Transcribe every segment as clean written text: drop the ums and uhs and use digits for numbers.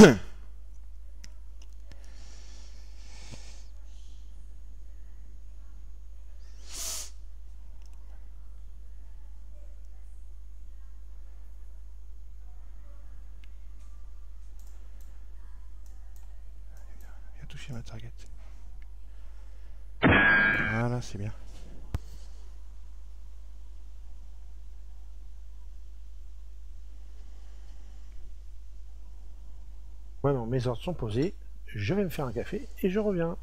Il a touché ma target. Voilà, c'est bien. Maintenant, mes ordres sont posés. Je vais me faire un café et je reviens.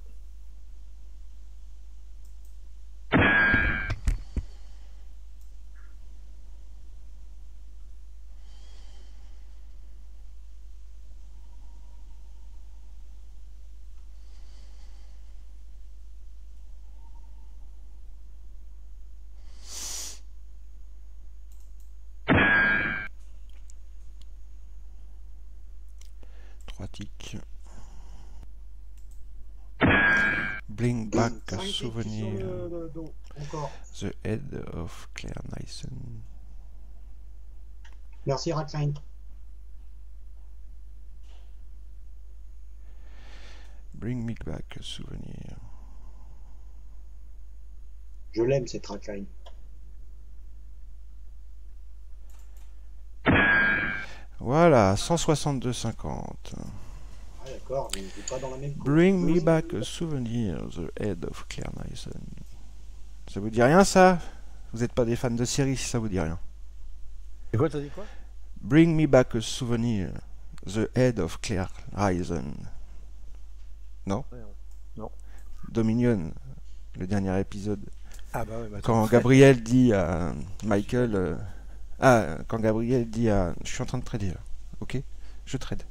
Trois tics. Bring back a souvenir. The head of Claire Nyson. Merci Rackline. Bring me back a souvenir. Je l'aime cette Rackline. Voilà, 162,50. Ah d'accord, mais il n'est pas dans la même course. Bring me back a souvenir, the head of Claire Nyson. Ça vous dit rien ça? Vous n'êtes pas des fans de série si ça vous dit rien. Et quoi, t'as dit quoi? Bring me back a souvenir, the head of Claire Nyson. Non? Non. Dominion, le dernier épisode. Ah bah ouais, bah Quand Gabriel dit à Michael... quand Gabriel dit à... Je suis en train de trader là, ok? Je trade.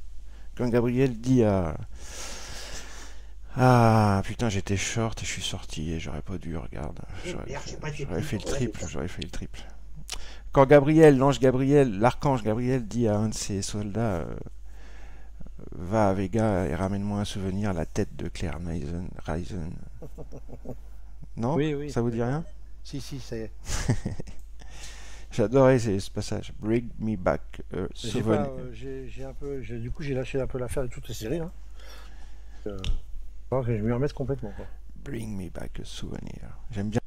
Quand Gabriel dit à... Ah putain, j'étais short et je suis sorti et j'aurais pas dû, regarde. J'aurais fait le triple, j'aurais fait le triple. Quand Gabriel, l'archange Gabriel dit à un de ses soldats va à Vega et ramène-moi un souvenir, la tête de Claire Nyson. Non? Oui, ça vous dit rien? Si, ça y est. J'adorais ce passage. Bring me back a souvenir. Du coup, j'ai lâché un peu l'affaire de toutes les séries. Hein. Que je m'y remette complètement. Quoi. Bring me back a souvenir. J'aime bien.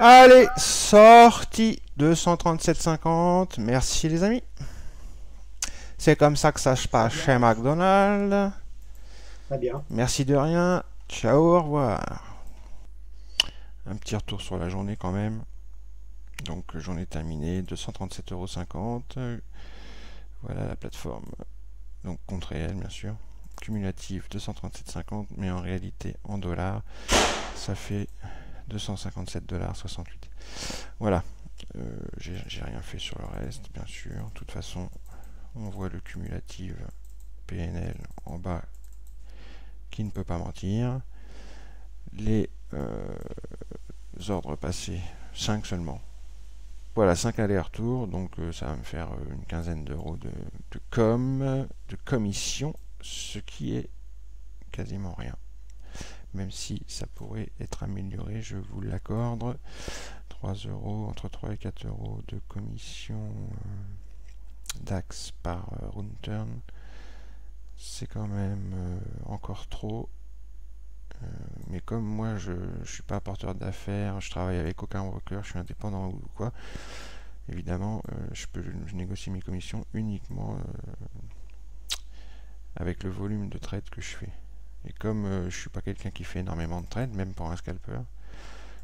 Allez, sortie 237,50. Merci les amis. C'est comme ça que ça se passe chez McDonald's. Très bien. Merci de rien. Ciao, au revoir. Un petit retour sur la journée quand même. Donc journée terminée, 237,50 €. Voilà la plateforme. Donc compte réel bien sûr. Cumulatif 237,50, mais en réalité en dollars, ça fait 257,68 $. Voilà. J'ai rien fait sur le reste, bien sûr. De toute façon, on voit le cumulatif PNL en bas qui ne peut pas mentir. Les ordres passés, 5 seulement. Voilà, 5 allers-retours, donc ça va me faire une quinzaine d'euros de commission, ce qui est quasiment rien. Même si ça pourrait être amélioré, je vous l'accorde. 3 €, entre 3 et 4 € de commission DAX par round turn, c'est quand même encore trop. Mais comme moi je suis pas porteur d'affaires, je travaille avec aucun broker, je suis indépendant ou quoi, évidemment je négocie mes commissions uniquement avec le volume de trades que je fais. Et comme je suis pas quelqu'un qui fait énormément de trades, même pour un scalper,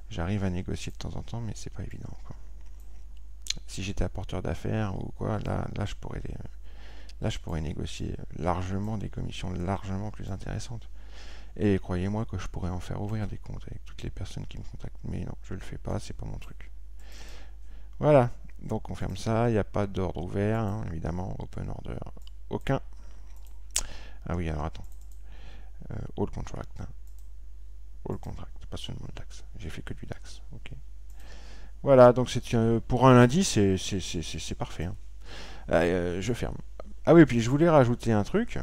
j'arrive à négocier de temps en temps, mais c'est pas évident quoi. si j'étais apporteur d'affaires ou quoi, là je pourrais négocier largement des commissions largement plus intéressantes. Et croyez-moi que je pourrais en faire ouvrir des comptes avec toutes les personnes qui me contactent. Mais non, je le fais pas, c'est pas mon truc. Voilà, donc on ferme ça, il n'y a pas d'ordre ouvert, hein, évidemment, open order, aucun. Ah oui, alors attends. All contract, hein. All contract, pas seulement le DAX. J'ai fait que du DAX, ok. Voilà, donc c'est pour un lundi, c'est parfait. Hein. Je ferme. Ah oui, puis je voulais rajouter un truc.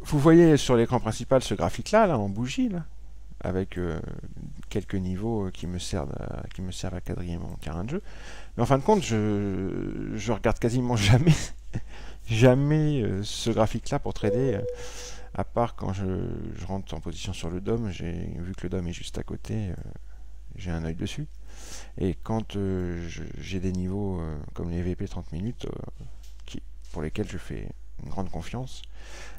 Vous voyez sur l'écran principal ce graphique-là, là, en bougie, là, avec quelques niveaux qui me servent à quadriller mon terrain de jeu. Mais en fin de compte, je regarde quasiment jamais ce graphique-là pour trader, à part quand je rentre en position sur le DOM. Vu que le DOM est juste à côté, j'ai un œil dessus. Et quand j'ai des niveaux comme les VP 30 minutes, pour lesquels je fais une grande confiance,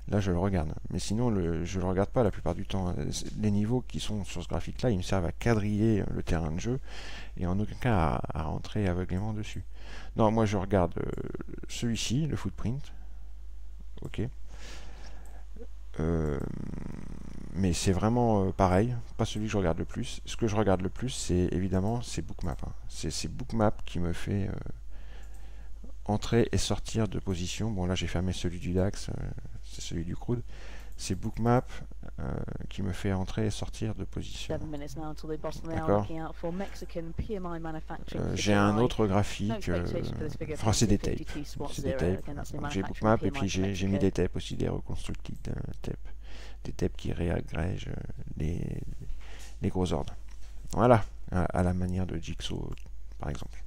là je le regarde. Mais sinon je le regarde pas la plupart du temps. Les niveaux qui sont sur ce graphique là, ils me servent à quadriller le terrain de jeu et en aucun cas à rentrer aveuglément dessus. Non, moi je regarde celui-ci, le footprint. Ok. Mais c'est vraiment pareil, pas celui que je regarde le plus. Ce que je regarde le plus, c'est évidemment Bookmap. Hein. C'est Bookmap qui me fait entrer et sortir de position. Bon, là j'ai fermé celui du DAX, c'est celui du crude. C'est Bookmap qui me fait entrer et sortir de position. D'accord. J'ai un autre graphique, enfin c'est des tapes. J'ai Bookmap et puis j'ai mis des tapes aussi, des reconstructed tapes. Des tapes qui réagrègent les gros ordres. Voilà, à la manière de Jigsaw par exemple.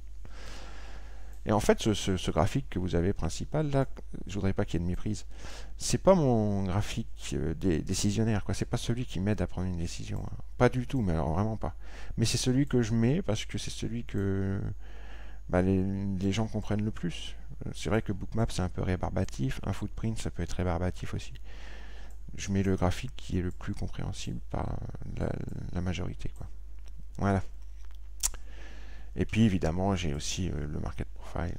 Et en fait, ce graphique que vous avez principal, là, je voudrais pas qu'il y ait de méprise. C'est pas mon graphique décisionnaire, quoi. C'est pas celui qui m'aide à prendre une décision. Hein. Pas du tout, mais alors vraiment pas. Mais c'est celui que je mets parce que c'est celui que les gens comprennent le plus. C'est vrai que Bookmap, c'est un peu rébarbatif. Un footprint, ça peut être rébarbatif aussi. Je mets le graphique qui est le plus compréhensible par la majorité, quoi. Voilà. Et puis évidemment, j'ai aussi le market profile,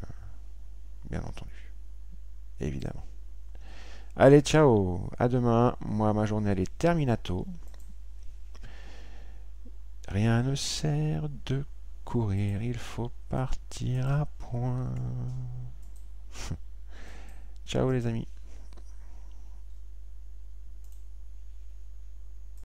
bien entendu. Évidemment. Allez, ciao, à demain. Moi, ma journée, elle est terminato. Rien ne sert de courir, il faut partir à point. Ciao les amis.